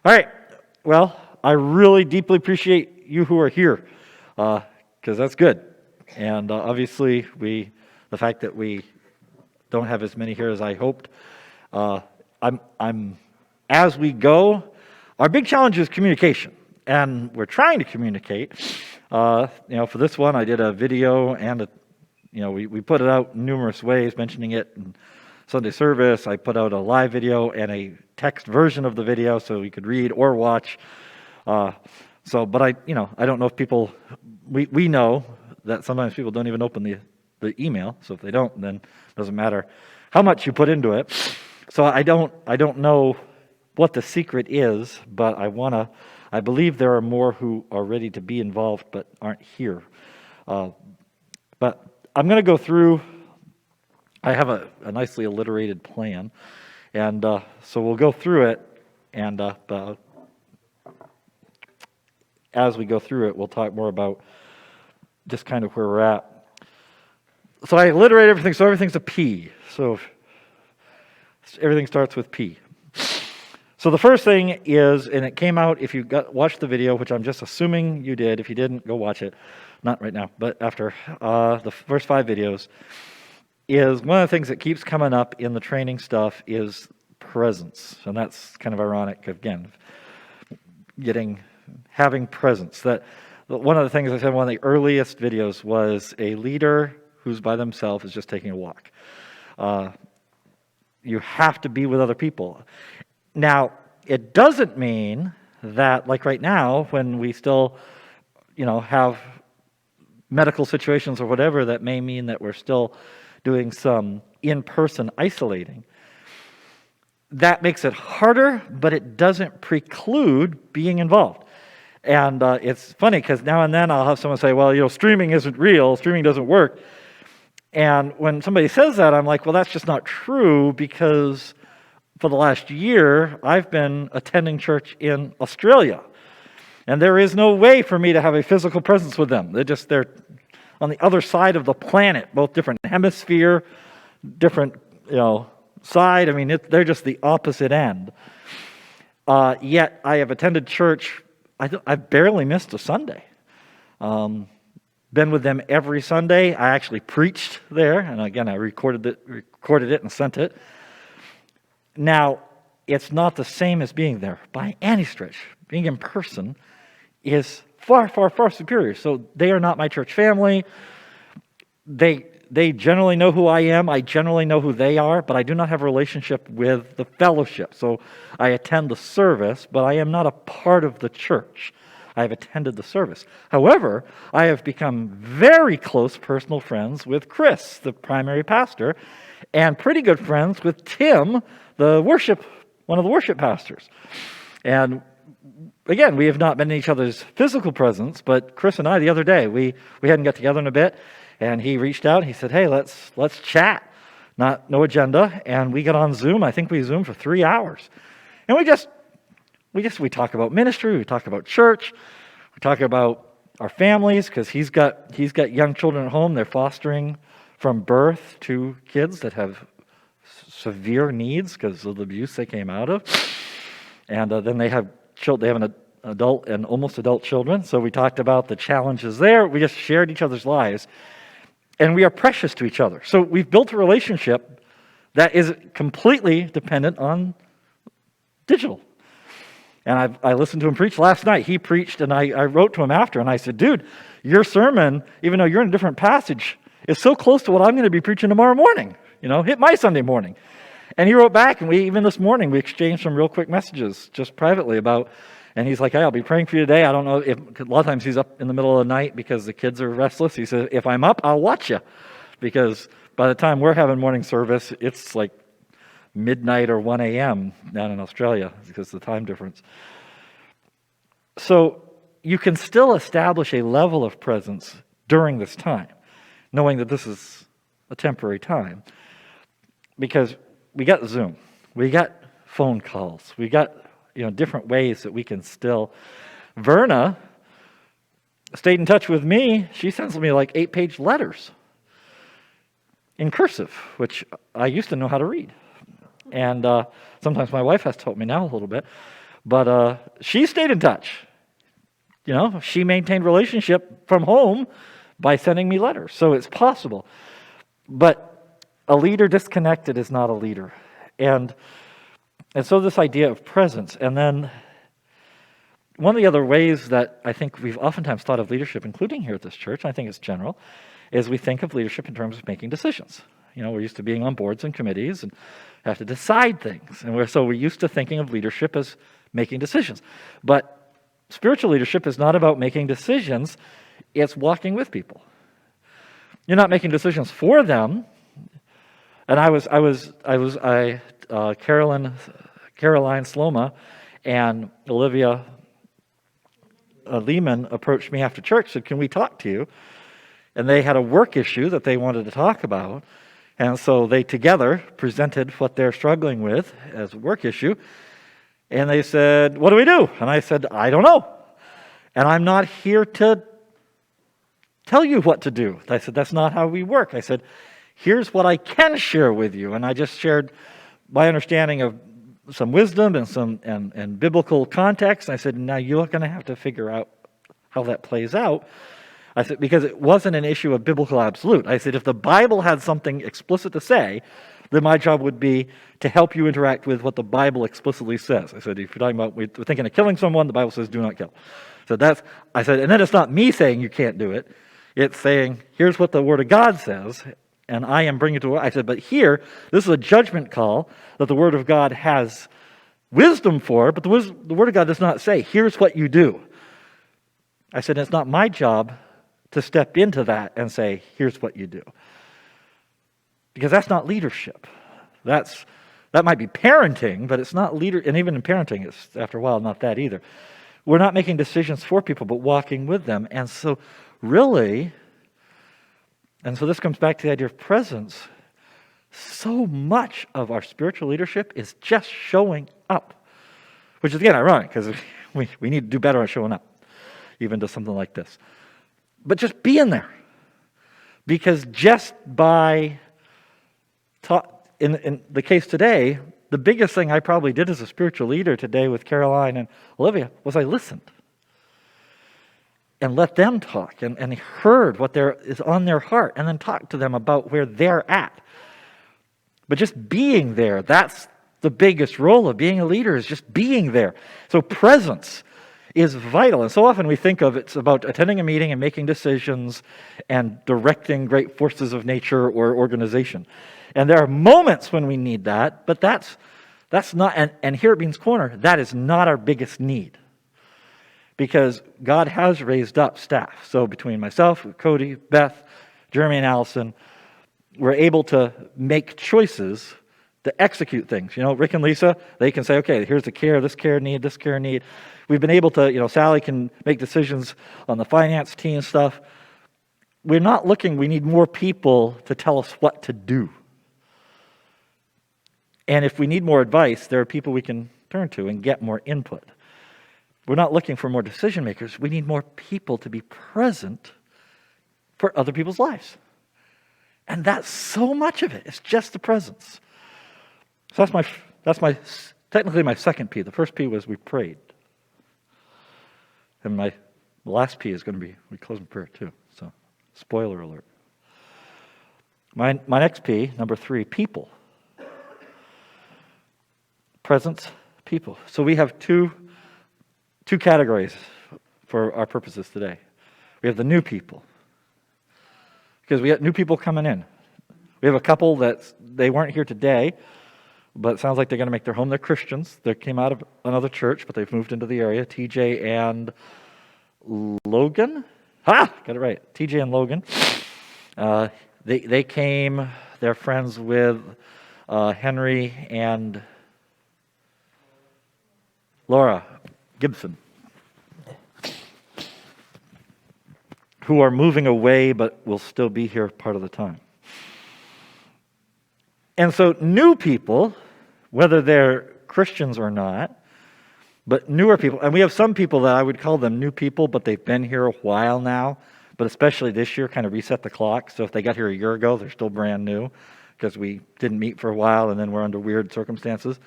All right. Well, I really deeply appreciate you who are here, because that's good. And obviously, the fact that we don't have as many here as I hoped. I'm as we go. Our big challenge is communication, and we're trying to communicate. For this one, I did a video, and we put it out in numerous ways, mentioning it in Sunday service. I put out a live video and a text version of the video, so you could read or watch. But I don't know if people. We know that sometimes people don't even open the email. So if they don't, then it doesn't matter how much you put into it. So I don't know what the secret is, but I believe there are more who are ready to be involved but aren't here. But I'm going to go through. I have a nicely alliterated plan, and so we'll go through it, and as we go through it, we'll talk more about just kind of where we're at. So I alliterate everything, so everything's a P. So everything starts with P. So the first thing is, and it came out if you watched the video, which I'm just assuming you did. If you didn't, go watch it. Not right now, but after the first 5 videos, is one of the things that keeps coming up in the training stuff is presence. And that's kind of ironic, again, having presence. That one of the things I said in one of the earliest videos was a leader who's by themselves is just taking a walk. You have to be with other people. Now, it doesn't mean that, like right now, when we still, have medical situations or whatever, that may mean that we're still doing some in-person isolating. That makes it harder, but it doesn't preclude being involved. And it's funny because now and then I'll have someone say, well, streaming isn't real, streaming doesn't work. And when somebody says that, I'm like, well, that's just not true, because for the last year, I've been attending church in Australia. And there is no way for me to have a physical presence with them. They're on the other side of the planet, both different hemisphere, different, side. I mean, they're just the opposite end. Yet I have attended church. I've barely missed a Sunday. Been with them every Sunday. I actually preached there, and again, I recorded it and sent it. Now, it's not the same as being there by any stretch. Being in person is far, far, far superior. So they are not my church family. They generally know who I am. I generally know who they are, but I do not have a relationship with the fellowship. So I attend the service, but I am not a part of the church. I have attended the service. However, I have become very close personal friends with Chris, the primary pastor, and pretty good friends with Tim, one of the worship pastors. And again, we have not been in each other's physical presence, but Chris and I, the other day, we hadn't got together in a bit, and he reached out, he said, hey, let's chat. No agenda, and we got on Zoom. I think we Zoomed for 3 hours. And we talk about ministry, we talk about church, we talk about our families, because he's got young children at home. They're fostering from birth 2 kids that have severe needs because of the abuse they came out of. And then they have an adult and almost adult children. So we talked about the challenges there. We just shared each other's lives. And we are precious to each other. So we've built a relationship that is completely dependent on digital. And I listened to him preach last night. He preached, and I wrote to him after, and I said, dude, your sermon, even though you're in a different passage, is so close to what I'm going to be preaching tomorrow morning. Hit my Sunday morning. And he wrote back, and even this morning, we exchanged some real quick messages just privately about, and he's like, hey, I'll be praying for you today. I don't know if, a lot of times he's up in the middle of the night because the kids are restless. He says, if I'm up, I'll watch you. Because by the time we're having morning service, it's like midnight or 1 a.m. down in Australia because of the time difference. So you can still establish a level of presence during this time, knowing that this is a temporary time. Because we got Zoom, we got phone calls, we got different ways that we can still. Verna stayed in touch with me. She sends me like 8-page letters in cursive, which I used to know how to read. And sometimes my wife has to help me now a little bit. But she stayed in touch. She maintained relationship from home by sending me letters. So it's possible. But a leader disconnected is not a leader. And so this idea of presence. And then one of the other ways that I think we've oftentimes thought of leadership, including here at this church, and I think it's general, is we think of leadership in terms of making decisions. We're used to being on boards and committees and have to decide things. And we're used to thinking of leadership as making decisions. But spiritual leadership is not about making decisions, it's walking with people. You're not making decisions for them. And Caroline Sloma and Olivia Lehman approached me after church, said, "Can we talk to you?" And they had a work issue that they wanted to talk about. And so they together presented what they're struggling with as a work issue. And they said, "What do we do?" And I said, "I don't know. And I'm not here to tell you what to do." I said, "That's not how we work." I said, "Here's what I can share with you." And I just shared my understanding of some wisdom and biblical context. I said, "Now you're going to have to figure out how that plays out." I said, because it wasn't an issue of biblical absolute. I said, if the Bible had something explicit to say, then my job would be to help you interact with what the Bible explicitly says. I said, if you're talking about, we're thinking of killing someone, the Bible says do not kill. So I said, and then it's not me saying you can't do it. It's saying, here's what the Word of God says, and I am bringing it to. I said, but here, this is a judgment call that the Word of God has wisdom for, but the Word of God does not say, here's what you do. I said, it's not my job to step into that and say, here's what you do. Because that's not leadership. That might be parenting, but it's not leader. And even in parenting, it's after a while not that either. We're not making decisions for people, but walking with them. And so really, this comes back to the idea of presence. So much of our spiritual leadership is just showing up, which is again ironic because we need to do better on showing up, even to something like this. But just being there. Because just by, in the case today, the biggest thing I probably did as a spiritual leader today with Caroline and Olivia was I listened. And let them talk and heard what is on their heart and then talked to them about where they're at. But just being there, that's the biggest role of being a leader, is just being there. So presence is vital. And so often we think of it's about attending a meeting and making decisions and directing great forces of nature or organization. And there are moments when we need that, but that's not, and here at Beans Corner, that is not our biggest need. Because God has raised up staff. So between myself, Cody, Beth, Jeremy, and Allison, we're able to make choices to execute things. Rick and Lisa, they can say, okay, here's the care, this care need, this care need. We've been able to, Sally can make decisions on the finance team stuff. We're not looking, we need more people to tell us what to do. And if we need more advice, there are people we can turn to and get more input. We're not looking for more decision makers. We need more people to be present for other people's lives. And that's so much of it. It's just the presence. So that's my technically my second P. The first P was we prayed. And my last P is going to be we close in prayer too. So spoiler alert. My next P, number 3, people. Presence, people. So we have two categories for our purposes today. We have the new people. Because we have new people coming in. We have a couple they weren't here today, but it sounds like they're going to make their home. They're Christians. They came out of another church, but they've moved into the area. TJ and Logan. Got it right. TJ and Logan. They came, they're friends with Henry and Laura Gibson, who are moving away but will still be here part of the time. And so new people, whether they're Christians or not, but newer people, and we have some people that I would call them new people, but they've been here a while now, but especially this year kind of reset the clock. So if they got here a year ago, they're still brand new because we didn't meet for a while and then we're under weird circumstances.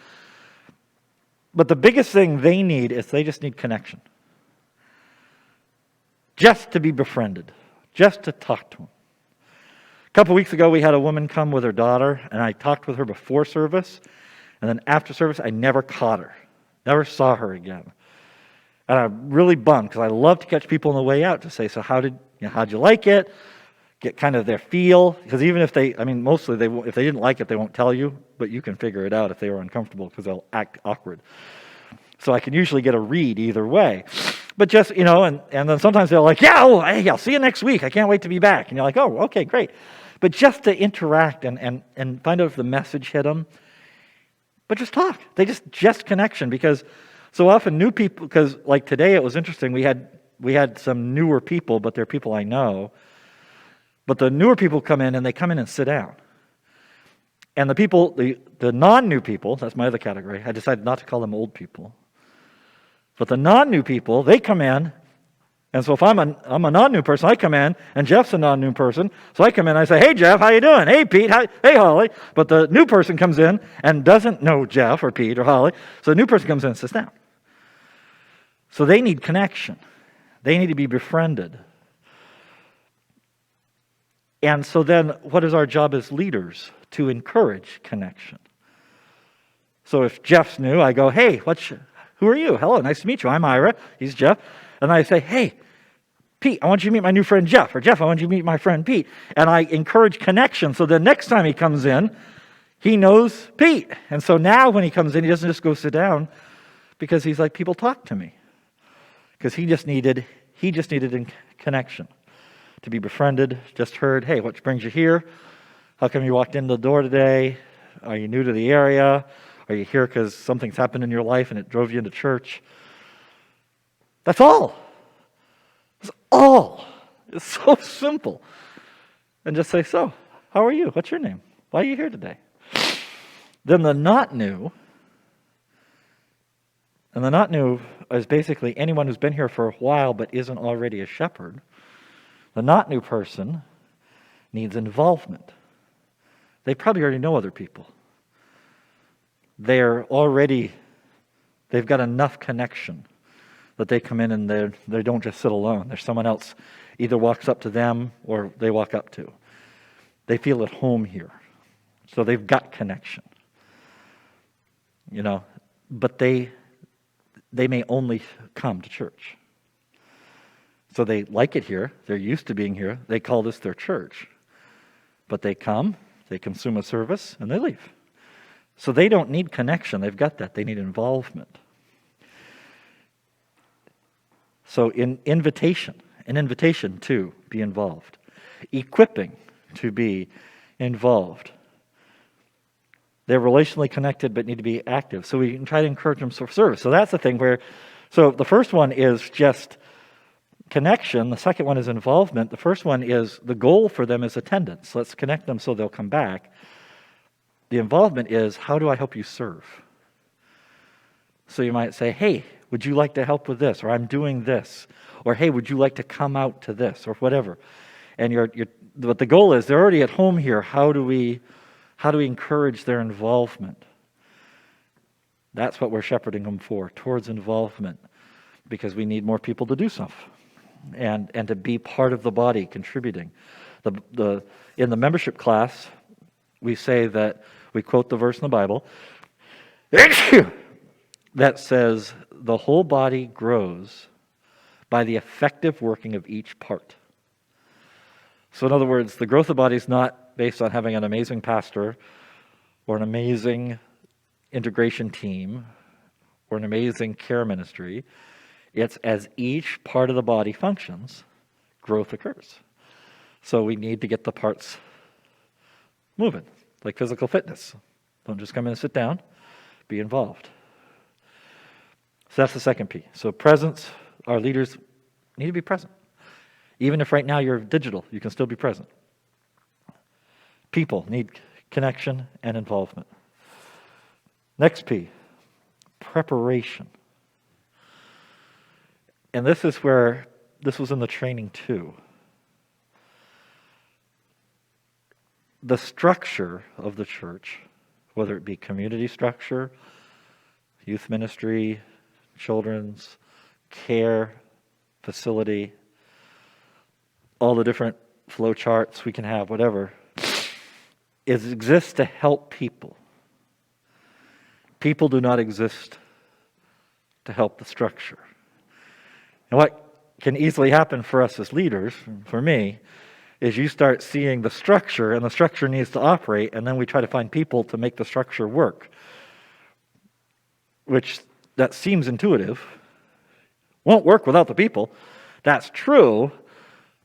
But the biggest thing they need is they just need connection. Just to be befriended. Just to talk to them. A couple weeks ago, we had a woman come with her daughter, and I talked with her before service, and then after service, I never caught her. Never saw her again. And I'm really bummed, because I love to catch people on the way out to say, so how'd you like it? Get kind of their feel. Because even if mostly if they didn't like it, they won't tell you, but you can figure it out if they were uncomfortable, because they'll act awkward. So I can usually get a read either way. But just, and then sometimes they're like, hey, I'll see you next week. I can't wait to be back. And you're like, oh, okay, great. But just to interact and find out if the message hit them. But just talk. They just connection. Because so often new people, because like today it was interesting. We had some newer people, but they're people I know. But the newer people come in and they come in and sit down. And the people, the non-new people, that's my other category. I decided not to call them old people. But the non-new people, they come in, and so if I'm a non-new person, I come in, and Jeff's a non-new person, so I come in and I say, hey Jeff, how you doing? Hey Pete, hey Holly. But the new person comes in and doesn't know Jeff or Pete or Holly, so the new person comes in and sits down. So they need connection. They need to be befriended. And so then what is our job as leaders? To encourage connection. So if Jeff's new, I go, hey, who are you? Hello, nice to meet you. I'm Ira. He's Jeff. And I say, hey, Pete, I want you to meet my new friend Jeff. Or Jeff, I want you to meet my friend Pete. And I encourage connection. So the next time he comes in, he knows Pete. And so now when he comes in, he doesn't just go sit down because he's like, people talk to me. Because he just needed connection. To be befriended, just heard, hey, what brings you here? How come you walked in the door today? Are you new to the area? Are you here because something's happened in your life and it drove you into church? That's all. It's all. It's so simple. And just say, so, how are you? What's your name? Why are you here today? Then the not new, and the not new is basically anyone who's been here for a while but isn't already a shepherd. The not new person needs involvement. They probably already know other people. They've got enough connection that they come in and they don't just sit alone. There's someone else either walks up to them or they walk up to. They feel at home here. So they've got connection. But they may only come to church. So they like it here. They're used to being here. They call this their church. But they come, they consume a service, and they leave. So they don't need connection. They've got that. They need involvement. So an invitation to be involved. Equipping to be involved. They're relationally connected but need to be active. So we can try to encourage them for service. So that's the thing so the first one is just connection. The second one is involvement. The first one is the goal for them is attendance. Let's connect them so they'll come back. The involvement is, how do I help you serve? So you might say, hey, would you like to help with this? Or I'm doing this. Or hey, would you like to come out to this? Or whatever. And but the goal is, they're already at home here. How do we encourage their involvement? That's what we're shepherding them for, towards involvement. Because we need more people to do stuff. And to be part of the body, contributing. In the membership class, we say that, we quote the verse in the Bible, that says, the whole body grows by the effective working of each part. So in other words, the growth of the body is not based on having an amazing pastor or an amazing integration team or an amazing care ministry. It's as each part of the body functions, growth occurs. So we need to get the parts moving, like physical fitness. Don't just come in and sit down, be involved. So that's the second P. So presence, our leaders need to be present. Even if right now you're digital, you can still be present. People need connection and involvement. Next P, preparation. And this was in the training too. The structure of the church, whether it be community structure, youth ministry, children's, care, facility, all the different flow charts we can have, whatever, exists to help people. People do not exist to help the structure. And what can easily happen for us as leaders, for me, is you start seeing the structure, and the structure needs to operate, and then we try to find people to make the structure work, which that seems intuitive. Won't work without the people. That's true,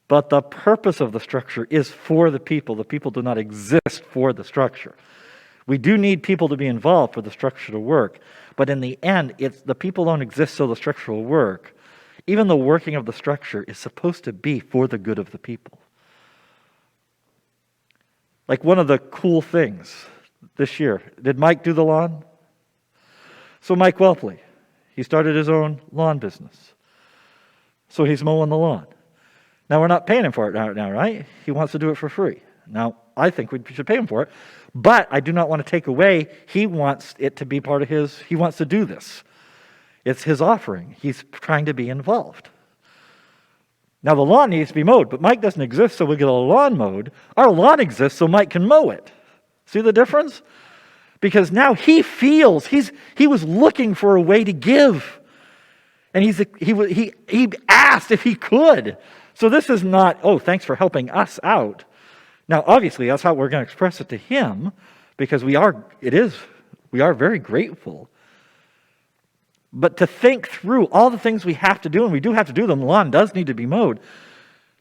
but the purpose of the structure is for the people. The people do not exist for the structure. We do need people to be involved for the structure to work, but in the end, it's the people don't exist so the structure will work. Even the working of the structure is supposed to be for the good of the people. Like one of the cool things this year, did Mike do the lawn? So Mike Welpley, he started his own lawn business. So he's mowing the lawn. Now, we're not paying him for it now, right? He wants to do it for free. Now, I think we should pay him for it, but I do not want to take away, he wants it to be part of his, he wants to do this. It's his offering. He's trying to be involved. Now, the lawn needs to be mowed, but Mike doesn't exist so we get a lawn mowed. Our lawn exists so Mike can mow it. See the difference? Because now he feels, he was looking for a way to give. And he asked if he could. So this is not, oh, thanks for helping us out. Now, obviously, that's how we're going to express it to him, because we are very grateful. But to think through all the things we have to do, and we do have to do them, the lawn does need to be mowed.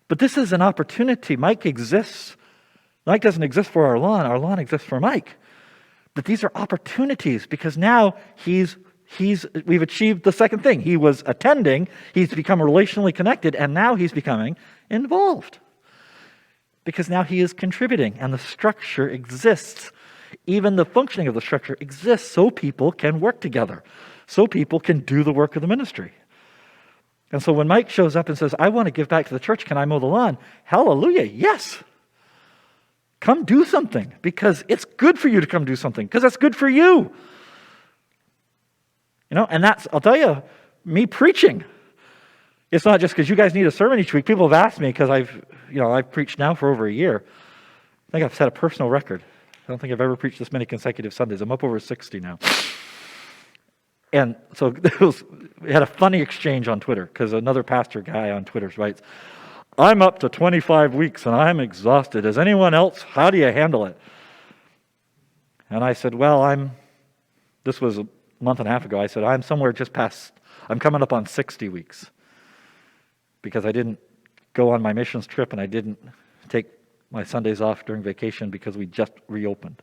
But this is an opportunity. Mike exists. Mike doesn't exist for our lawn exists for Mike. But these are opportunities, because now we've achieved the second thing. He was attending, he's become relationally connected, and now he's becoming involved. Because now he is contributing, and the structure exists. Even the functioning of the structure exists so people can work together, so people can do the work of the ministry. And so when Mike shows up and says, I want to give back to the church, can I mow the lawn? Hallelujah, yes. Come do something, because it's good for you to come do something, because that's good for you. And that's, I'll tell you, me preaching. It's not just because you guys need a sermon each week. People have asked me, because I've preached now for over a year. I think I've set a personal record. I don't think I've ever preached this many consecutive Sundays. I'm up over 60 now. And so we had a funny exchange on Twitter, because another pastor guy on Twitter writes, I'm up to 25 weeks and I'm exhausted. Is anyone else? How do you handle it? And I said, this was a month and a half ago. I said, I'm somewhere just past, I'm coming up on 60 weeks. Because I didn't go on my missions trip and I didn't take my Sundays off during vacation because we just reopened.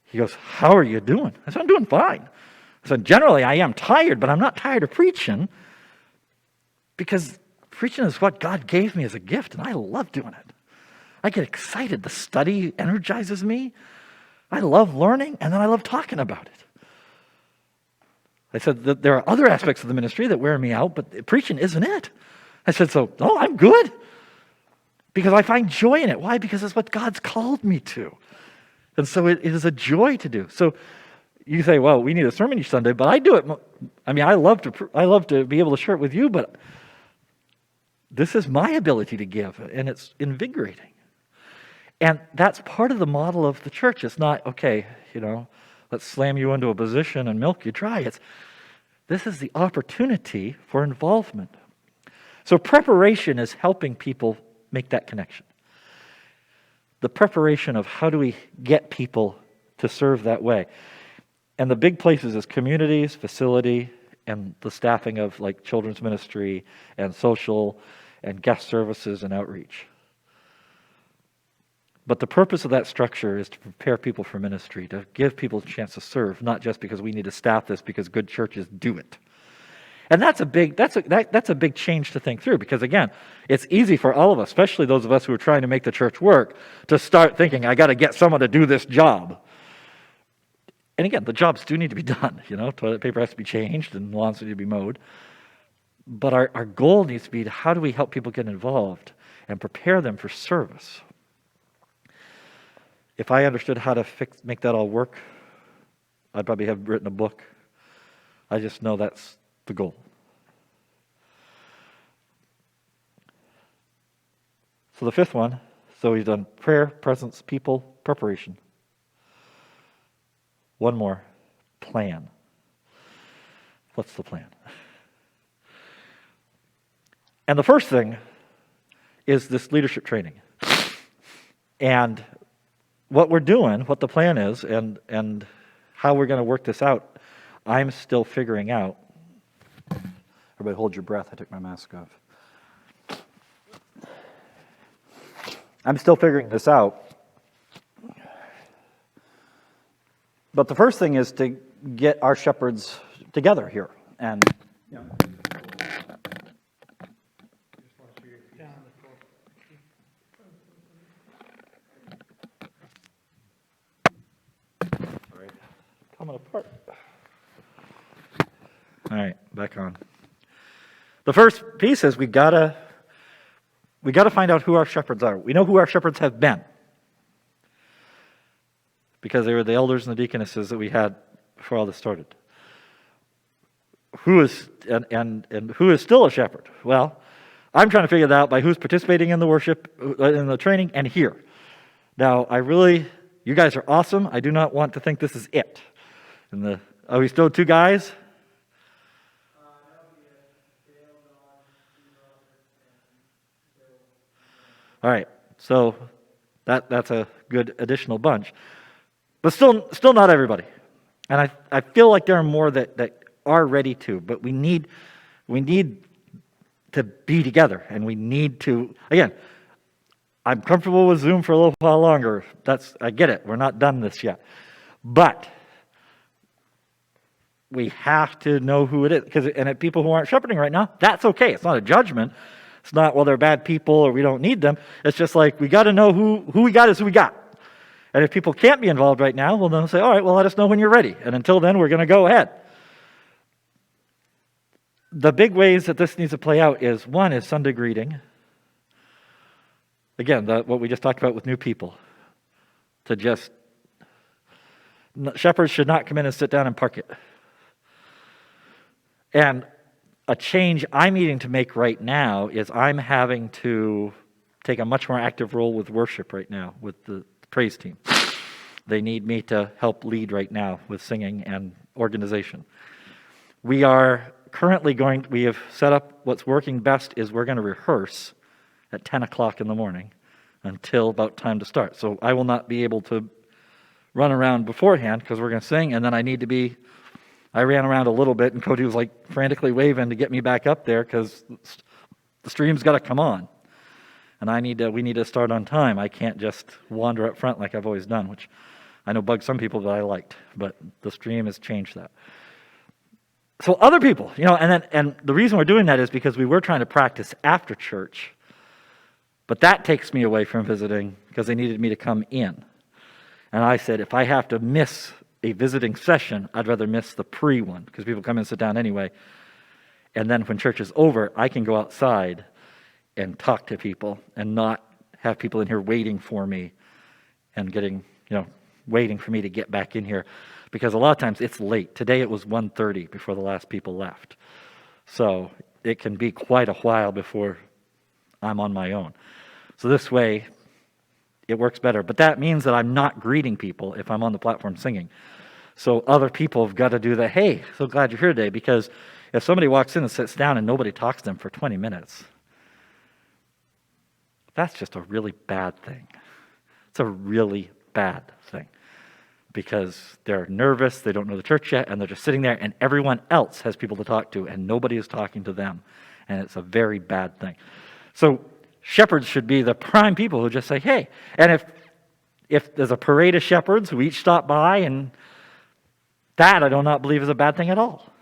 He goes, how are you doing? I said, I'm doing fine. I said, generally I am tired, but I'm not tired of preaching, because preaching is what God gave me as a gift, and I love doing it. I get excited. The study energizes me. I love learning, and then I love talking about it. I said that there are other aspects of the ministry that wear me out, but preaching isn't it. I said, I'm good, because I find joy in it. Why? Because it's what God's called me to. And so it is a joy to do. So you say, well, we need a sermon each Sunday, but I do it. I love to be able to share it with you, but this is my ability to give, and it's invigorating. And that's part of the model of the church. It's not, okay, let's slam you into a position and milk you dry. This is the opportunity for involvement. So preparation is helping people make that connection. The preparation of how do we get people to serve that way. And the big places is communities, facility, and the staffing of like children's ministry and social and guest services and outreach. But the purpose of that structure is to prepare people for ministry, to give people a chance to serve, not just because we need to staff this because good churches do it. And that's a big change to think through, because again, it's easy for all of us, especially those of us who are trying to make the church work, to start thinking, I got to get someone to do this job. And again, the jobs do need to be done. Toilet paper has to be changed and lawns need to be mowed. But our goal needs to be, how do we help people get involved and prepare them for service? If I understood how to make that all work, I'd probably have written a book I just know that's the goal. So the fifth one, so we've done prayer, presence, people, preparation. One more, plan. What's the plan? And the first thing is this leadership training. And what we're doing, what the plan is, and how we're going to work this out, I'm still figuring out. Everybody hold your breath. I took my mask off. I'm still figuring this out. But the first thing is to get our shepherds together here. And coming apart. All right, back on. The first piece is we gotta find out who our shepherds are. We know who our shepherds have been, because they were the elders and the deaconesses that we had before all this started. Who is and who is still a shepherd? Well, I'm trying to figure that out by who's participating in the worship, in the training, and here. Now, you guys are awesome. I do not want to think this is it. Are we still two guys? All right, so that's a good additional bunch. But still not everybody. And I feel like there are more that are ready to, but we need to be together, and we need to, again, I'm comfortable with Zoom for a little while longer. I get it. We're not done this yet. But we have to know who it is. And if people who aren't shepherding right now, that's okay. It's not a judgment. It's not, well, they're bad people or we don't need them. It's just like we got to know who we got is who we got. And if people can't be involved right now, well, then they'll say, all right, well, let us know when you're ready. And until then, we're going to go ahead. The big ways that this needs to play out is, one is Sunday greeting. Again, what we just talked about with new people. Shepherds should not come in and sit down and park it. And a change I'm needing to make right now is I'm having to take a much more active role with worship right now, with the praise team. They need me to help lead right now with singing and organization. We are currently we have set up what's working best is we're going to rehearse at 10 o'clock in the morning until about time to start. So I will not be able to run around beforehand because we're going to sing, and then I ran around a little bit, and Cody was like frantically waving to get me back up there because the stream's got to come on. And we need to start on time. I can't just wander up front like I've always done, which I know bugs some people that I liked, but the stream has changed that. So other people, and the reason we're doing that is because we were trying to practice after church, but that takes me away from visiting because they needed me to come in. And I said, if I have to miss a visiting session, I'd rather miss the pre one because people come and sit down anyway. And then when church is over, I can go outside and talk to people and not have people in here waiting for me and waiting for me to get back in here. Because a lot of times it's late. Today it was 1:30 before the last people left. So it can be quite a while before I'm on my own. So this way, it works better. But that means that I'm not greeting people if I'm on the platform singing. So other people have got to do the, hey, so glad you're here today. Because if somebody walks in and sits down and nobody talks to them for 20 minutes, that's just a really bad thing. It's a really bad thing. Because they're nervous, they don't know the church yet, and they're just sitting there, and everyone else has people to talk to, and nobody is talking to them. And it's a very bad thing. So shepherds should be the prime people who just say, hey. And if there's a parade of shepherds who each stop by, and that I do not believe is a bad thing at all.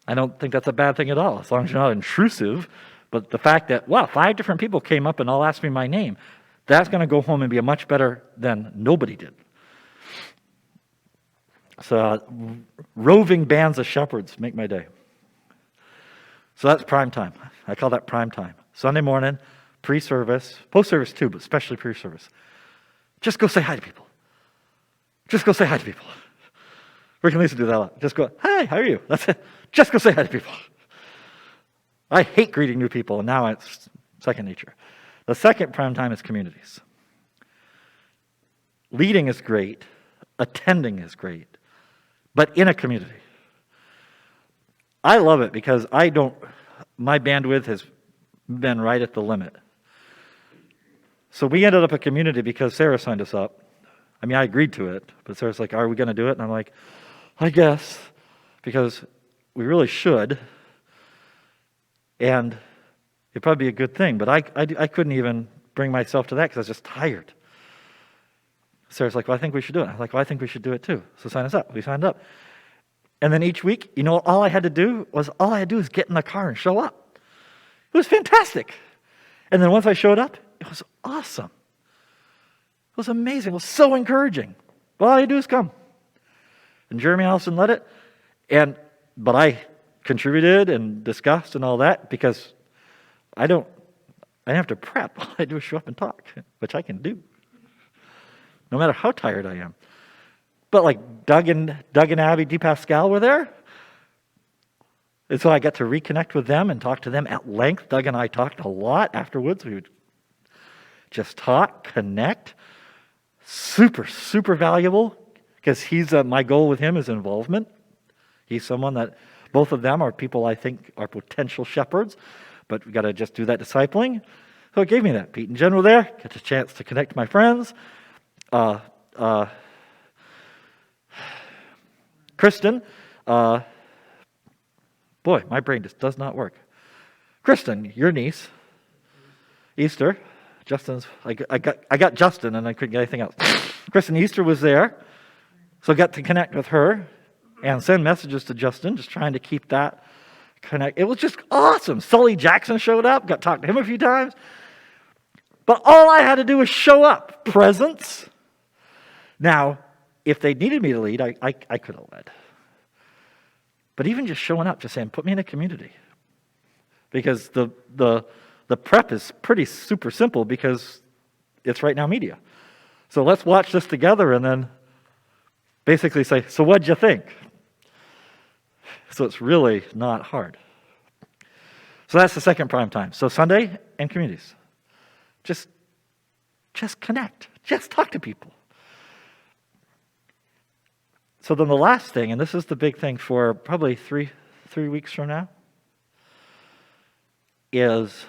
I don't think that's a bad thing at all, as long as you're not intrusive. But the fact that, 5 different people came up and all asked me my name, that's going to go home and be a much better than nobody did. So roving bands of shepherds make my day. So that's prime time. I call that prime time. Sunday morning, pre-service, post-service too, but especially pre-service. Just go say hi to people. Just go say hi to people. Rick and Lisa do that a lot. Just go, hi, how are you? That's it. Just go say hi to people. I hate greeting new people, and now it's second nature. The second prime time is communities. Leading is great. Attending is great. But in a community. I love it because my bandwidth has been right at the limit. So we ended up a community because Sarah signed us up. I mean, I agreed to it, but Sarah's like, are we going to do it? And I'm like, I guess, because we really should. And it'd probably be a good thing, but I couldn't even bring myself to that because I was just tired. Sarah's like, well, I think we should do it. I'm like, well, I think we should do it too. So sign us up. We signed up. And then each week, all I had to do was get in the car and show up. It was fantastic. And then once I showed up, it was awesome. It was amazing. It was so encouraging. Well, all you do is come. And Jeremy Allison led it. But I contributed and discussed and all that because I didn't have to prep. All I do is show up and talk, which I can do, no matter how tired I am. But like Doug and Abby DePascal were there. And so I got to reconnect with them and talk to them at length. Doug and I talked a lot afterwards. We would just talk, connect. Super, super valuable because my goal with him is involvement. He's someone that both of them are people I think are potential shepherds, but we got to just do that discipling. So it gave me that. Pete and Jen were there. Get a chance to connect to my friends. Kristen, boy, my brain just does not work. Kristen, your niece, Easter. I got Justin and I couldn't get anything else. Kristen Easter was there, so I got to connect with her and send messages to Justin, just trying to keep that connect. It was just awesome. Sully Jackson showed up, got to talk to him a few times. But all I had to do was show up. Presence. Now, if they needed me to lead, I could have led. But even just showing up, just saying, put me in a community. Because the prep is pretty super simple because it's Right Now Media. So let's watch this together and then basically say, so what'd you think? So it's really not hard. So that's the second prime time. So Sunday and communities. Just connect. Just talk to people. So then the last thing, and this is the big thing for probably three weeks from now, is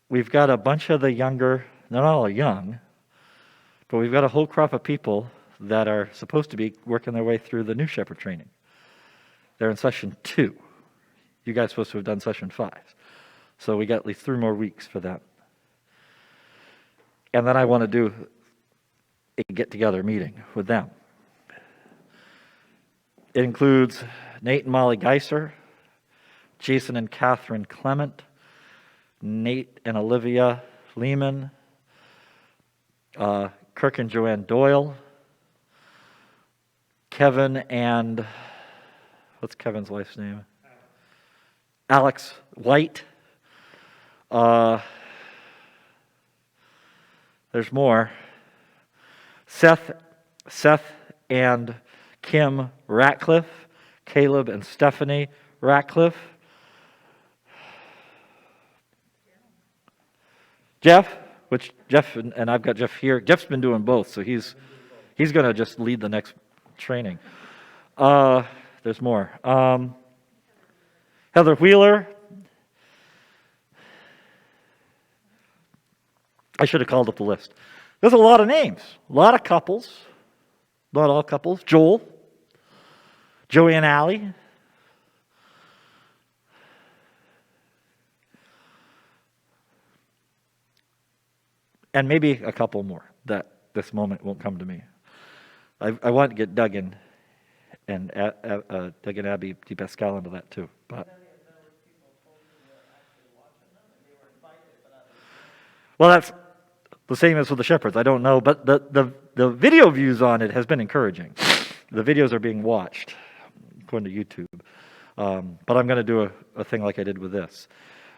we've got a bunch of the younger, not all young, but we've got a whole crop of people that are supposed to be working their way through the new shepherd training. They're in session 2. You guys are supposed to have done session 5. So we got at least 3 more weeks for that. And then I want to do a get-together meeting with them. It includes Nate and Molly Geiser, Jason and Catherine Clement, Nate and Olivia Lehman, Kirk and Joanne Doyle, Kevin and, what's Kevin's wife's name? Alex White. There's more. Seth and Kim Ratcliffe, Caleb and Stephanie Ratcliffe, Jeff, and I've got Jeff here. Jeff's been doing both, so he's going to just lead the next training. There's more. Heather Wheeler. I should have called up the list. There's a lot of names, a lot of couples, not all couples. Joel, Joey and Allie, and maybe a couple more that this moment won't come to me. I want to get Doug and Abby DePascal into that too. But well, that's the same as with the shepherds. I don't know, but the video views on it has been encouraging. The videos are being watched according to YouTube. But I'm going to do a thing like I did with this.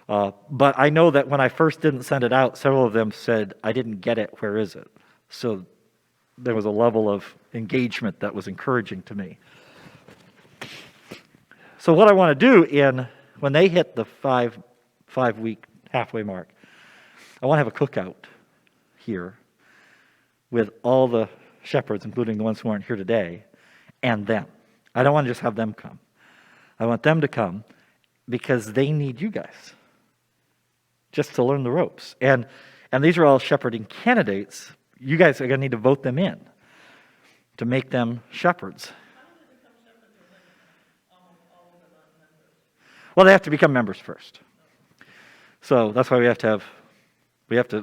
But I know that when I first didn't send it out, several of them said, I didn't get it, where is it? So there was a level of engagement that was encouraging to me. So what I want to do when they hit the 5-week halfway mark, I want to have a cookout here with all the shepherds, including the ones who aren't here today, and them. I don't want to just have them come. I want them to come because they need you guys just to learn the ropes. And these are all shepherding candidates. You guys are going to need to vote them in to make them shepherds. Well, they have to become members first. So that's why we have to,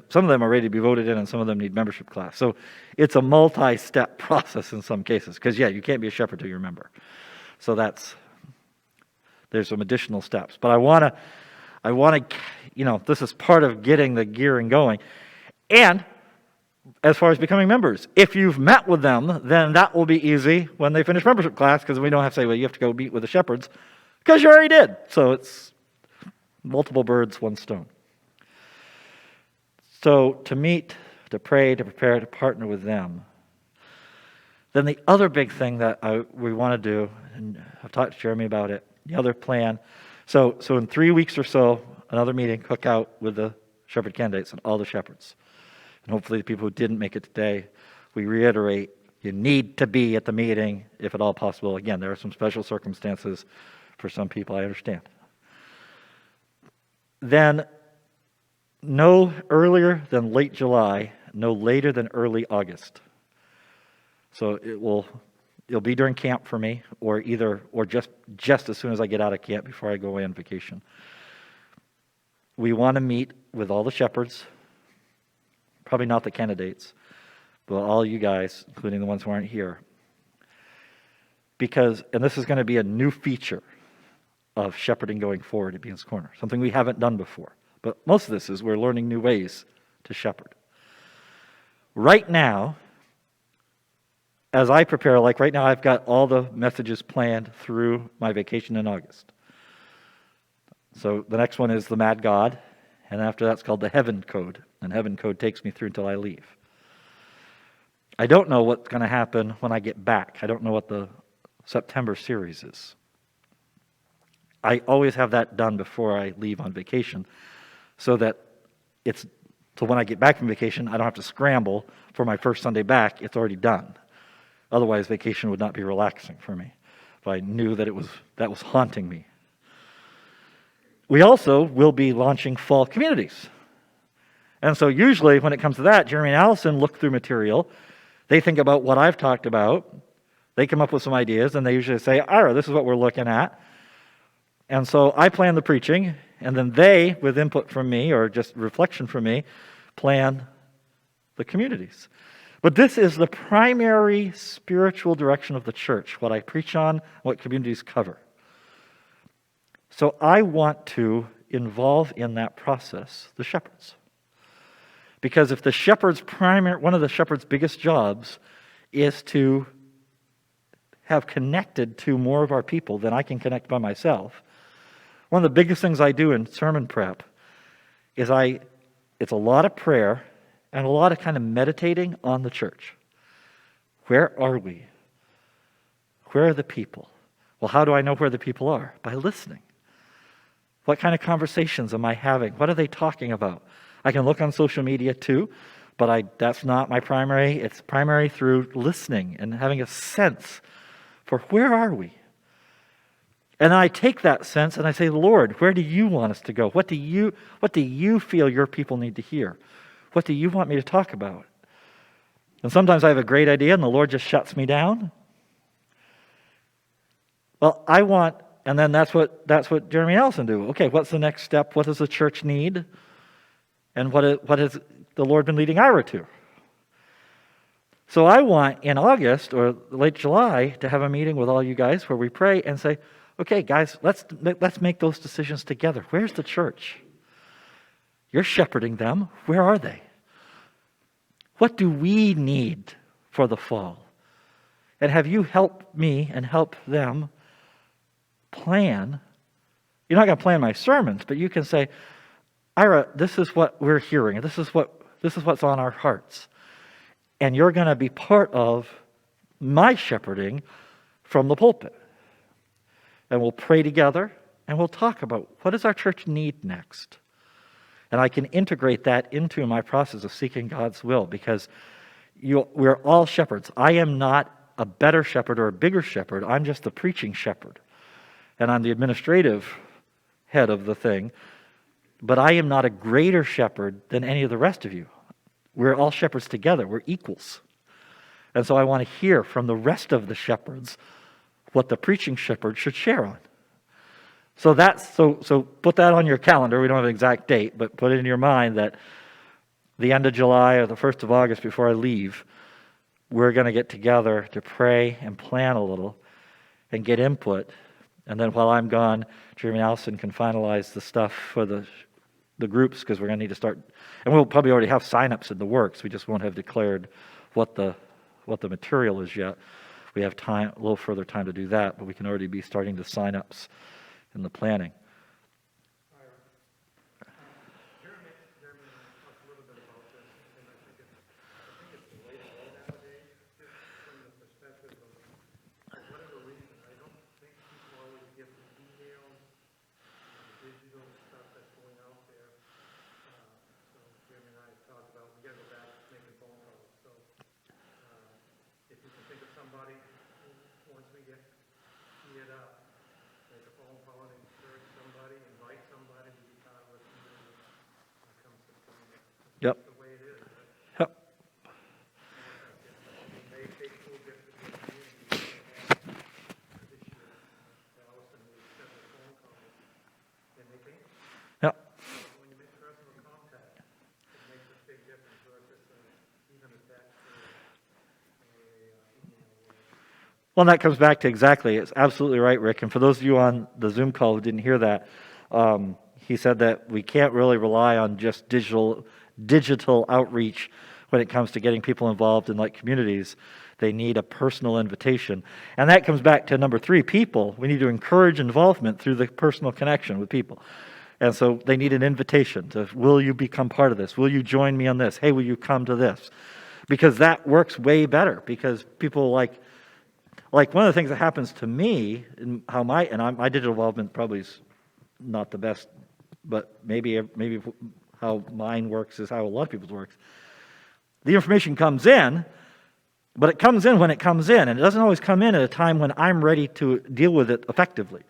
some of them are ready to be voted in and some of them need membership class. So it's a multi-step process in some cases because, you can't be a shepherd till you're a member. So there's some additional steps. But I want to, this is part of getting the gearing going. And as far as becoming members, if you've met with them, then that will be easy when they finish membership class because we don't have to say, well, you have to go meet with the shepherds because you already did. So it's multiple birds, one stone. So to meet, to pray, to prepare, to partner with them. Then the other big thing that we want to do, and I've talked to Jeremy about it, the other plan. So in 3 weeks or so, another meeting, cook out with the shepherd candidates and all the shepherds. And hopefully the people who didn't make it today, we reiterate, you need to be at the meeting if at all possible. Again, there are some special circumstances for some people, I understand. Then no earlier than late July, no later than early August. So it'll be during camp for me, or just as soon as I get out of camp before I go away on vacation. We want to meet with all the shepherds, probably not the candidates, but all you guys, including the ones who aren't here. And this is going to be a new feature of shepherding going forward at Beans Corner, something we haven't done before. But most of this is we're learning new ways to shepherd. Right now, as I prepare, right now I've got all the messages planned through my vacation in August. So the next one is the Mad God, and after that's called the Heaven Code. And Heaven Code takes me through until I leave. I don't know what's going to happen when I get back. I don't know what the September series is. I always have that done before I leave on vacation so that when I get back from vacation, I don't have to scramble for my first Sunday back. It's already done. Otherwise, vacation would not be relaxing for me if I knew that that was haunting me. We also will be launching fall communities. And so usually when it comes to that, Jeremy and Allison look through material. They think about what I've talked about. They come up with some ideas, and they usually say, Ira, this is what we're looking at. And so I plan the preaching, and then they, with input from me or just reflection from me, plan the communities. But this is the primary spiritual direction of the church, what I preach on, what communities cover. So I want to involve in that process the shepherds. Because if one of the shepherd's biggest jobs is to have connected to more of our people than I can connect by myself, one of the biggest things I do in sermon prep is it's a lot of prayer and a lot of kind of meditating on the church. Where are we? Where are the people? Well, how do I know where the people are? By listening. What kind of conversations am I having? What are they talking about? I can look on social media too, but that's not my primary. It's primary through listening and having a sense for where are we? And I take that sense and I say, Lord, where do you want us to go? What do you feel your people need to hear? What do you want me to talk about? And sometimes I have a great idea and the Lord just shuts me down. Well, and then that's what Jeremy and Allison do. Okay, what's the next step? What does the church need? And what has the Lord been leading Ira to? So I want in August or late July to have a meeting with all you guys where we pray and say, okay, guys, let's make those decisions together. Where's the church? You're shepherding them. Where are they? What do we need for the fall? And have you helped me and help them plan? You're not going to plan my sermons, but you can say, Ira, this is what we're hearing. This is what's on our hearts. And you're going to be part of my shepherding from the pulpit. and we'll pray together, and we'll talk about what does our church need next. And I can integrate that into my process of seeking God's will, because we're all shepherds. I am not a better shepherd or a bigger shepherd. I'm just the preaching shepherd. And I'm the administrative head of the thing. But I am not a greater shepherd than any of the rest of you. We're all shepherds together. We're equals. And so I want to hear from the rest of the shepherds what the preaching shepherd should share on. So put that on your calendar. We don't have an exact date, but put it in your mind that the end of July or the 1st of August before I leave, we're going to get together to pray and plan a little and get input. And then while I'm gone, Jeremy and Allison can finalize the stuff for the groups, because we're going to need to start, and we'll probably already have sign-ups in the works. We just won't have declared what the material is yet. We have time, a little further time to do that, but we can already be starting the sign-ups in the planning. Yep. Yep. Yep. Well, that comes back to exactly, it's absolutely right, Rick. And for those of you on the Zoom call who didn't hear that, he said that we can't really rely on just digital outreach when it comes to getting people involved in like communities. They need a personal invitation. And that comes back to number 3, people. We need to encourage involvement through the personal connection with people. And so they need an invitation to, will you become part of this? Will you join me on this? Hey, will you come to this? Because that works way better, because people like one of the things that happens to me, and how my digital involvement probably is not the best, but maybe how mine works is how a lot of people's works. The information comes in, but it comes in when it comes in, and it doesn't always come in at a time when I'm ready to deal with it effectively,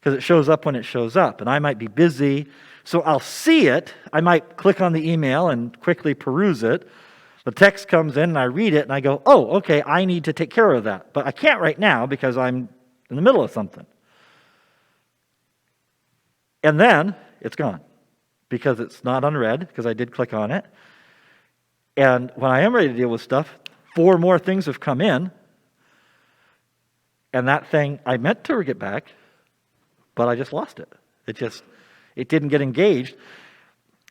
because it shows up when it shows up, and I might be busy, so I'll see it. I might click on the email and quickly peruse it. The text comes in, and I read it, and I go, oh, okay, I need to take care of that, but I can't right now because I'm in the middle of something. And then it's gone, because it's not unread, because I did click on it. And when I am ready to deal with stuff, 4 more things have come in, and that thing I meant to get back, but I just lost it. It didn't get engaged.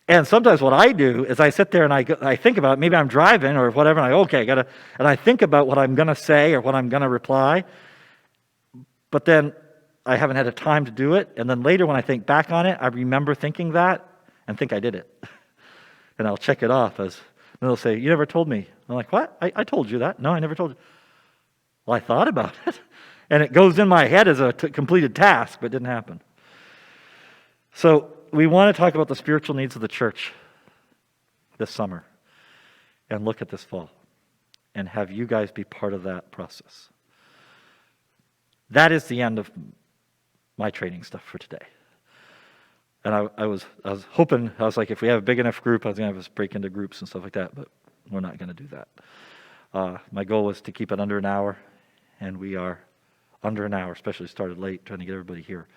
And sometimes what I do is I sit there and I think about it. Maybe I'm driving or whatever, and and I think about what I'm going to say or what I'm going to reply, but then I haven't had a time to do it. And then later when I think back on it, I remember thinking that and think I did it. And I'll check it off and they'll say, you never told me. I'm like, what? I told you that. No, I never told you. Well, I thought about it. And it goes in my head as a completed task, but it didn't happen. So we want to talk about the spiritual needs of the church this summer and look at this fall and have you guys be part of that process. That is the end of my training stuff for today. And I was hoping, I was like, if we have a big enough group, I was going to have us break into groups and stuff like that, but we're not going to do that. My goal was to keep it under an hour, and we are under an hour, especially started late, trying to get everybody here.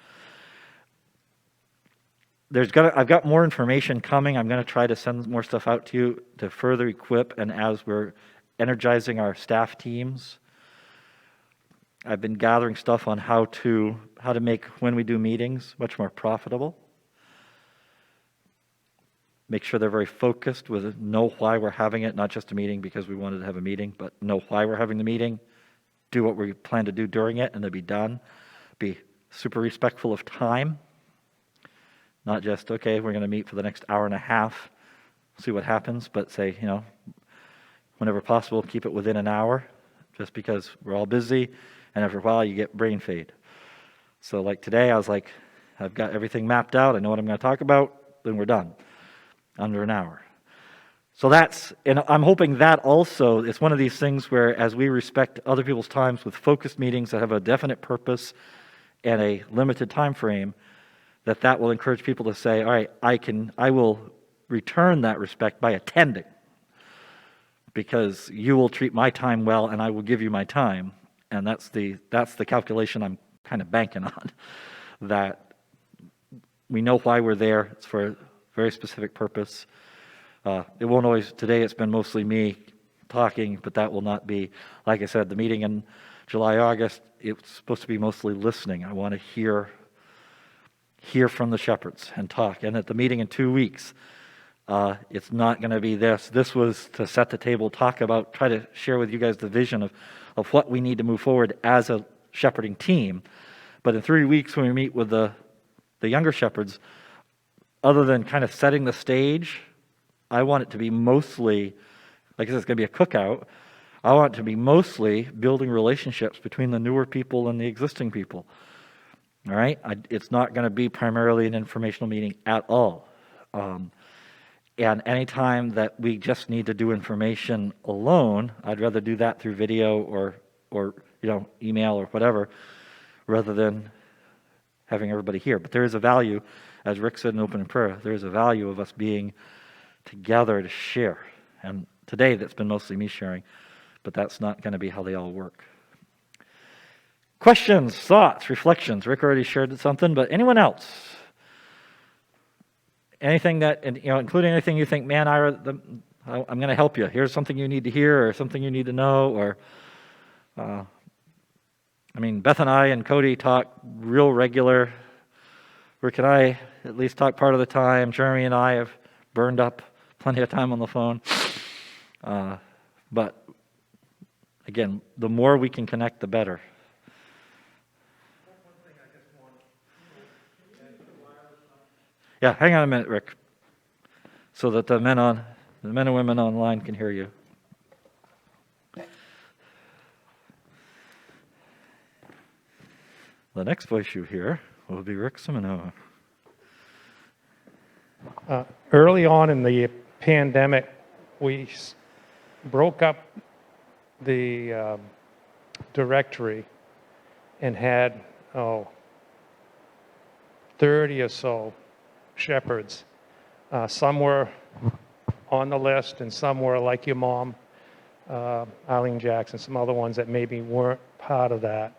I've got more information coming. I'm going to try to send more stuff out to you to further equip, and as we're energizing our staff teams, I've been gathering stuff on how to make when we do meetings much more profitable. Make sure they're very focused with know why we're having it, not just a meeting because we wanted to have a meeting, but know why we're having the meeting, do what we plan to do during it, and then be done. Be super respectful of time. Not just, okay, we're going to meet for the next hour and a half, see what happens, but say, whenever possible, keep it within an hour, just because we're all busy, and after a while you get brain fade. So like today, I was like, I've got everything mapped out. I know what I'm going to talk about. Then we're done. Under an hour. So and I'm hoping that also, it's one of these things where as we respect other people's times with focused meetings that have a definite purpose and a limited time frame, that will encourage people to say, all right, I will return that respect by attending, because you will treat my time well and I will give you my time. And that's the calculation I'm kind of banking on, that we know why we're there. It's for a very specific purpose. It won't always, today it's been mostly me talking, but that will not be, like I said, the meeting in July, August, it's supposed to be mostly listening. I want to hear from the shepherds and talk. And at the meeting in 2 weeks, it's not going to be this. This was to set the table, talk about, try to share with you guys the vision of what we need to move forward as a shepherding team. But in 3 weeks, when we meet with the younger shepherds, other than kind of setting the stage, I want it to be mostly, like I said, it's going to be a cookout. I want it to be mostly building relationships between the newer people and the existing people. All right? It's not going to be primarily an informational meeting at all. And anytime that we just need to do information alone, I'd rather do that through video or email or whatever, rather than having everybody here. But there is a value, as Rick said in opening prayer, there is a value of us being together to share. And today that's been mostly me sharing, but that's not going to be how they all work. Questions, thoughts, reflections. Rick already shared something, but anyone else? Anything that, including anything you think, man, I'm going to help you. Here's something you need to hear or something you need to know. Or, Beth and I and Cody talk real regular. Rick and I at least talk part of the time. Jeremy and I have burned up plenty of time on the phone. But again, the more we can connect, the better. Yeah, hang on a minute, Rick, so that the men and women online can hear you. The next voice you hear will be Rick Simino. Early on in the pandemic, we broke up the directory and had 30 or so shepherds. Some were on the list, and some were like your mom, Eileen Jackson, some other ones that maybe weren't part of that.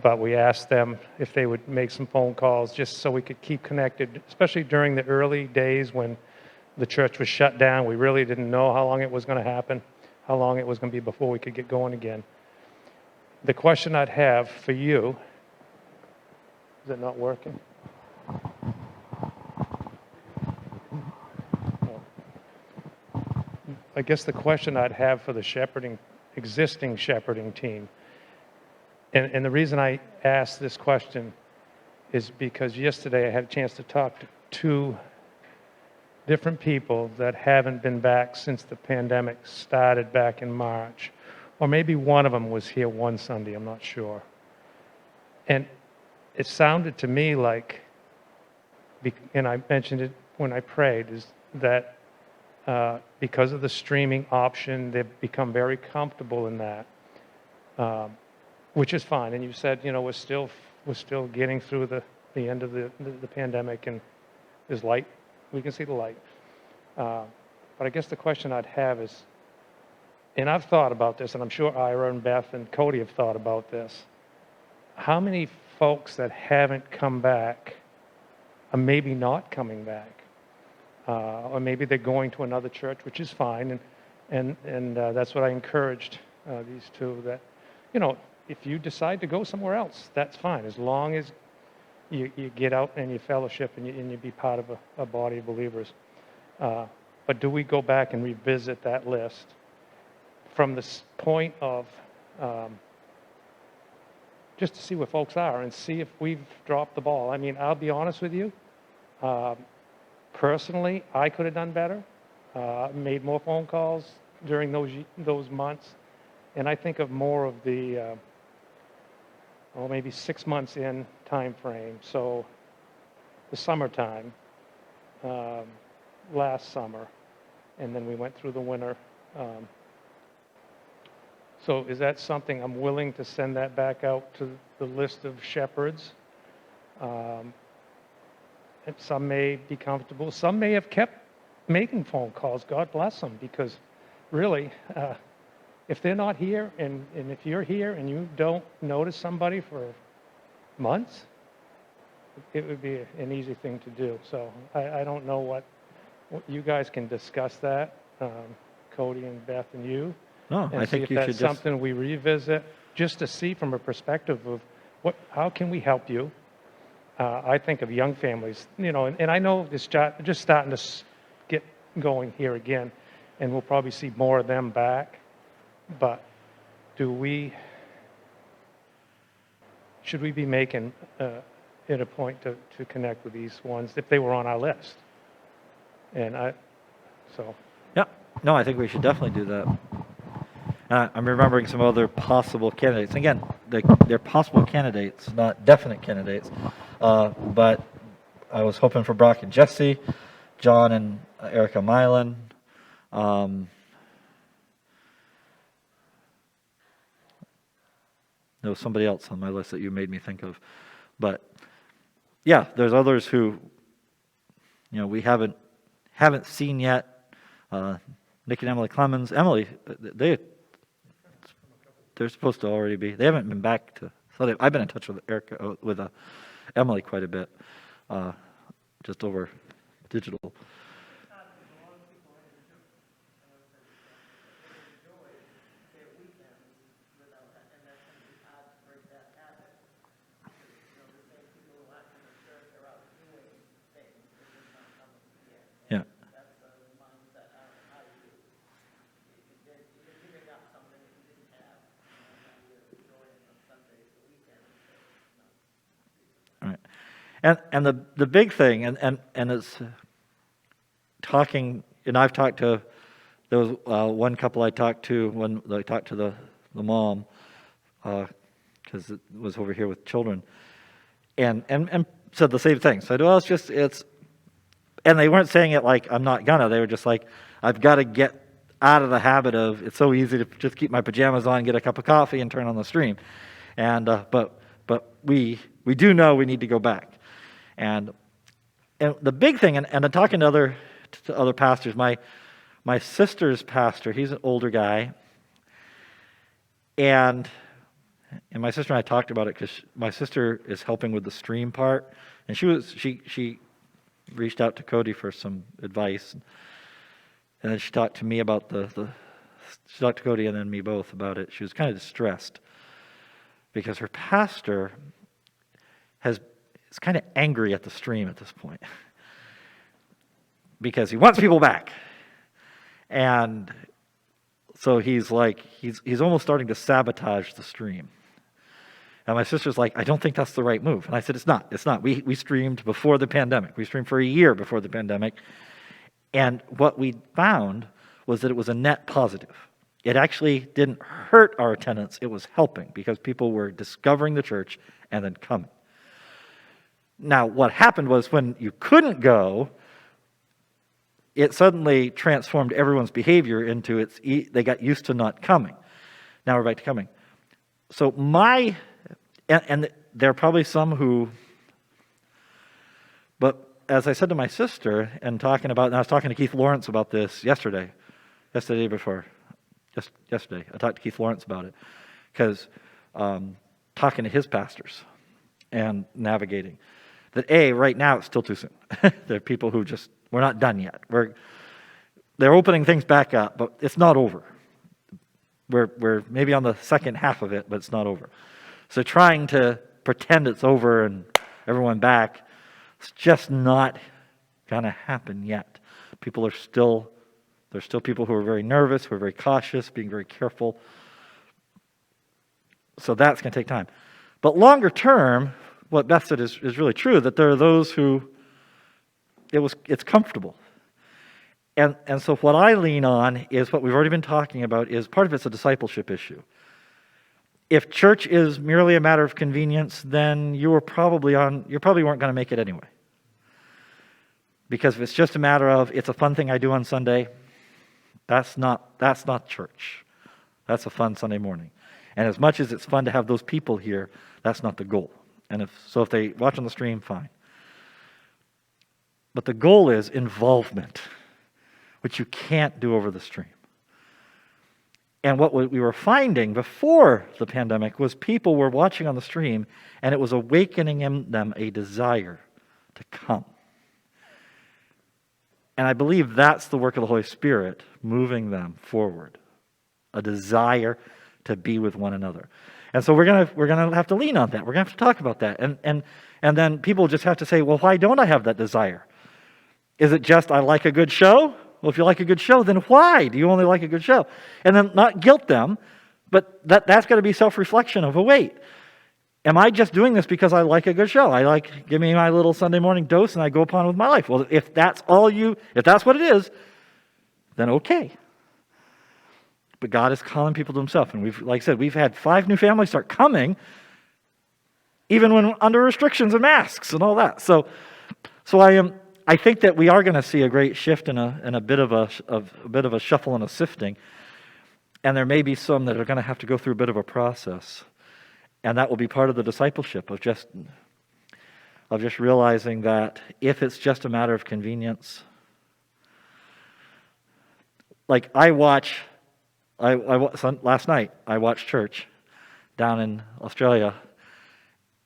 But we asked them if they would make some phone calls just so we could keep connected, especially during the early days when the church was shut down. We really didn't know how long it was going to happen, how long it was going to be before we could get going again. The question I'd have for you, is it not working? I guess the question I'd have for the existing shepherding team, and the reason I asked this question is because yesterday I had a chance to talk to 2 different people that haven't been back since the pandemic started back in March. Or maybe one of them was here one Sunday, I'm not sure. And it sounded to me like, and I mentioned it when I prayed, is that because of the streaming option, they've become very comfortable in that, which is fine. And you said, we're still getting through the end of the pandemic, and there's light. We can see the light. But I guess the question I'd have is, and I've thought about this, and I'm sure Ira and Beth and Cody have thought about this, how many folks that haven't come back are maybe not coming back? Or maybe they're going to another church, which is fine, and that's what I encouraged these 2, that, if you decide to go somewhere else, that's fine, as long as you get out and you fellowship and you be part of a body of believers. But do we go back and revisit that list from this point of just to see where folks are and see if we've dropped the ball? I'll be honest with you. Personally, I could have done better, made more phone calls during those months, and I think of more of the or maybe 6 months in time frame. So the summertime, um, last summer, and then we went through the winter. Um, so is that something I'm willing to send that back out to the list of shepherds? Um, and some may be comfortable. Some may have kept making phone calls. God bless them, because really, if they're not here, and if you're here and you don't notice somebody for months, it would be an easy thing to do. So I don't know what you guys can discuss that, Cody and Beth and you, No, and I see think if you that's should just, something we revisit, just to see from a perspective of how can we help you. I think of young families, and I know it's just starting to get going here again, and we'll probably see more of them back. But should we be making it a point to connect with these ones if they were on our list? So yeah, no, I think we should definitely do that. I'm remembering some other possible candidates. Again, they're possible candidates, not definite candidates. But I was hoping for Brock and Jesse, John and Erica Milan. There was somebody else on my list that you made me think of. But yeah, there's others who, we haven't seen yet. Nick and Emily Clemens. Emily, they're supposed to already be. They haven't been back to. So I've been in touch with Erica, with Emily quite a bit, just over digital. Yeah. All right. And the big thing, and it's talking, and I've talked to, there was one couple I talked to when I talked to the mom, because it was over here with children, and said the same thing. Said, well, it's, and they weren't saying it like, I'm not gonna. They were just like, I've got to get out of the habit of, it's so easy to just keep my pajamas on, get a cup of coffee, and turn on the stream. And but we do know we need to go back. And the big thing, and I'm talking to other pastors. My sister's pastor, he's an older guy, and my sister and I talked about it because my sister is helping with the stream part, and she reached out to Cody for some advice, and then she talked to me about she talked to Cody and then me both about it. She was kind of distressed because her pastor is kind of angry at the stream at this point because he wants people back, and so he's almost starting to sabotage the stream. And my sister's like, I don't think that's the right move. And I said, it's not. We streamed before the pandemic. We streamed for a year before the pandemic. And what we found was that it was a net positive. It actually didn't hurt our attendance. It was helping because people were discovering the church and then coming. Now, what happened was when you couldn't go, it suddenly transformed everyone's behavior into they got used to not coming. Now we're back to coming. So and there are probably some who, but as I said to my sister, and I was talking to Keith Lawrence about this yesterday, I talked to Keith Lawrence about it, because talking to his pastors and navigating, that right now it's still too soon. There are people who we're not done yet. They're opening things back up, but it's not over. We're maybe on the second half of it, but it's not over. So trying to pretend it's over and everyone back, it's just not going to happen yet. There's still people who are very nervous, who are very cautious, being very careful. So that's going to take time. But longer term, what Beth said is really true, that there are those who it's comfortable. And so what I lean on is what we've already been talking about, is part of it's a discipleship issue. if church is merely a matter of convenience, then you probably weren't going to make it anyway. Because if it's just a matter of, it's a fun thing I do on Sunday, that's not church. That's a fun Sunday morning. And as much as it's fun to have those people here, that's not the goal. And if they watch on the stream, fine. But the goal is involvement, which you can't do over the stream. And what we were finding before the pandemic was people were watching on the stream, and it was awakening in them a desire to come. And I believe that's the work of the Holy Spirit moving them forward, a desire to be with one another. And so we're gonna have to lean on that. We're gonna have to talk about that. And then people just have to say, well, why don't I have that desire? Is it just I like a good show? Well, if you like a good show, then why do you only like a good show? And then not guilt them, but that's got to be self-reflection of, wait, am I just doing this because I like a good show? Give me my little Sunday morning dose and I go upon with my life. Well, if that's what it is, then okay. But God is calling people to himself. And we've had 5 new families start coming, even when under restrictions and masks and all that. So I think that we are going to see a great shift and a bit of a shuffle and a sifting, and there may be some that are going to have to go through a bit of a process, and that will be part of the discipleship of just realizing that if it's just a matter of convenience, like last night I watched church down in Australia,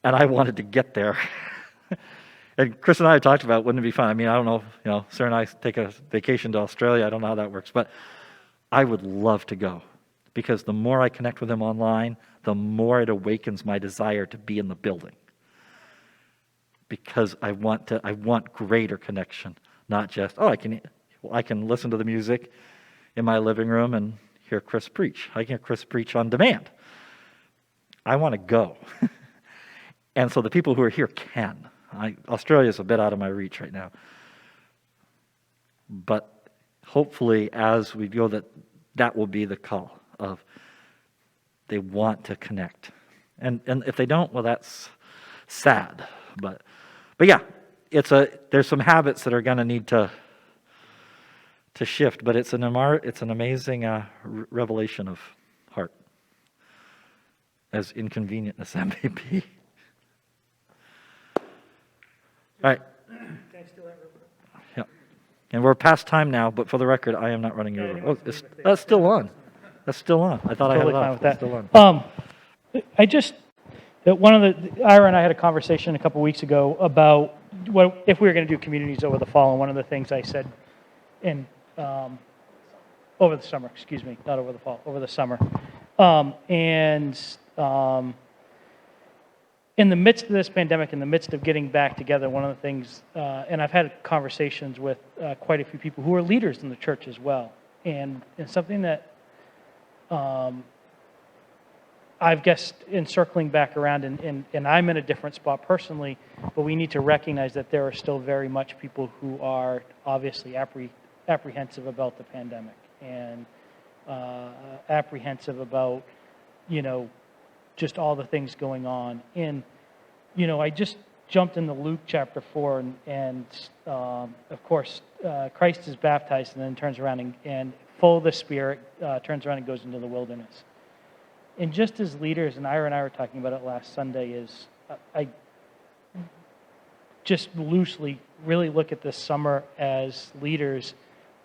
and I wanted to get there. And Chris and I talked about, wouldn't it be fun? I mean, I don't know, Sarah and I take a vacation to Australia. I don't know how that works, but I would love to go, because the more I connect with him online, the more it awakens my desire to be in the building. Because I want greater connection, not just, I can listen to the music in my living room and hear Chris preach. I can hear Chris preach on demand. I want to go. And so the people who are here can. Australia's a bit out of my reach right now. But hopefully as we go, that will be the call of they want to connect. And if they don't, well, that's sad. But yeah, there's some habits that are going to need to shift, but it's an amazing revelation of heart, as inconvenient as that may be. All right. Yeah. And we're past time now, but for the record, I am not running you over. That's still on. That's still on. I thought Totally I had it off. fine with that. It's still on. Ira and I had a conversation a couple weeks ago about if we were going to do communities over the fall, and one of the things I said over the summer, not over the fall, over the summer. In the midst of this pandemic, in the midst of getting back together, one of the things, and I've had conversations with quite a few people who are leaders in the church as well, and something that I've guessed in circling back around, and I'm in a different spot personally, but we need to recognize that there are still very much people who are obviously apprehensive about the pandemic and apprehensive about, just all the things going on. And, I just jumped into Luke chapter 4, and of course, Christ is baptized and then turns around and full of the Spirit, turns around and goes into the wilderness. And just as leaders, and Ira and I were talking about it last Sunday, is I just loosely really look at this summer as leaders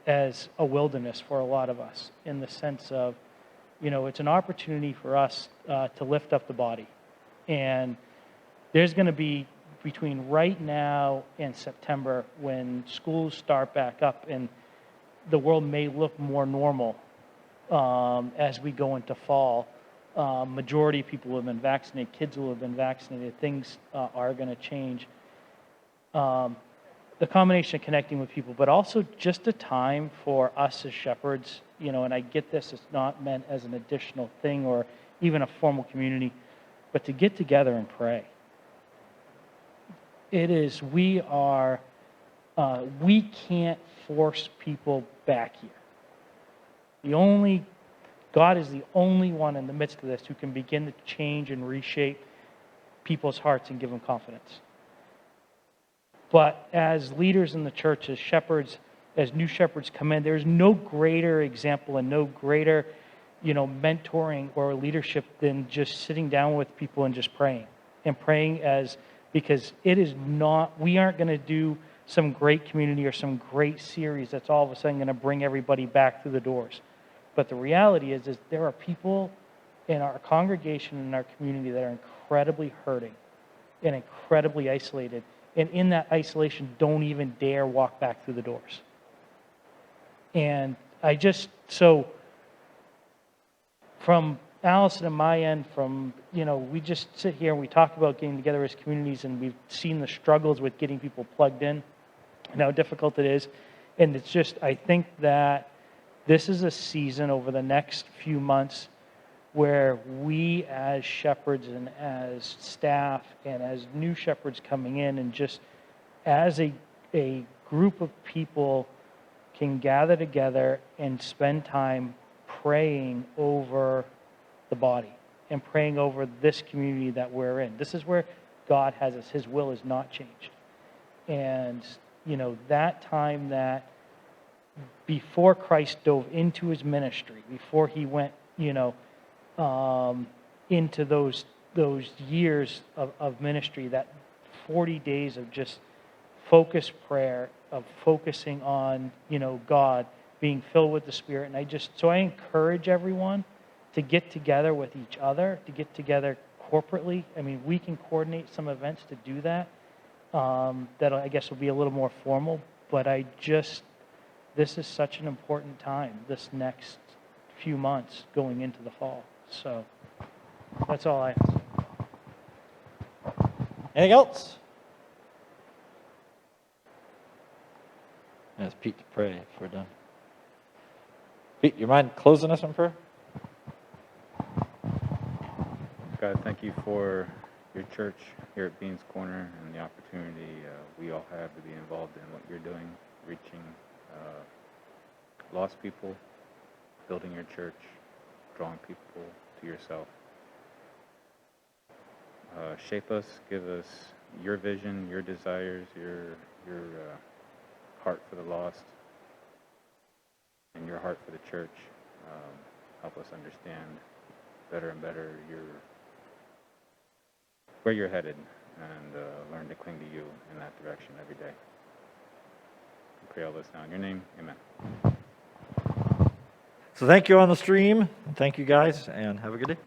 as a wilderness for a lot of us, in the sense of, it's an opportunity for us to lift up the body. And there's going to be, between right now and September, when schools start back up and the world may look more normal as we go into fall, majority of people who have been vaccinated, kids who have been vaccinated, things are going to change. The combination of connecting with people, but also just a time for us as shepherds, and I get this, it's not meant as an additional thing or even a formal community, but to get together and pray. We can't force people back here. The only God is the only one in the midst of this who can begin to change and reshape people's hearts and give them confidence. But as leaders in the church, as shepherds, as new shepherds come in, there's no greater example and no greater, mentoring or leadership than just sitting down with people and just praying. And praying because it is not, we aren't going to do some great community or some great series that's all of a sudden going to bring everybody back through the doors. But the reality is there are people in our congregation and in our community that are incredibly hurting and incredibly isolated. And in that isolation, don't even dare walk back through the doors. And so from Allison and my end, we just sit here and we talk about getting together as communities, and we've seen the struggles with getting people plugged in and how difficult it is. And it's just, I think that this is a season over the next few months where we as shepherds and as staff and as new shepherds coming in and just as a group of people can gather together and spend time praying over the body and praying over this community that we're in. This is where God has us. His will is not changed. And, that time that before Christ dove into his ministry, before he went, into those years of ministry, that 40 days of just focused prayer, of focusing on, God, being filled with the Spirit. And so I encourage everyone to get together with each other, to get together corporately. I mean, we can coordinate some events to do that. That I guess will be a little more formal, but this is such an important time, this next few months going into the fall. So that's all I have to say. Anything else? Ask Pete to pray if we're done. Pete, you mind closing us in prayer? God, thank you for your church here at Beans Corner and the opportunity we all have to be involved in what you're doing, reaching lost people, building your church, drawing people to yourself. Shape us, give us your vision, your desires, your heart for the lost, and your heart for the church. Help us understand better and better where you're headed, and learn to cling to you in that direction every day. We pray all this now in your name. Amen. So thank you on the stream. Thank you guys, and have a good day.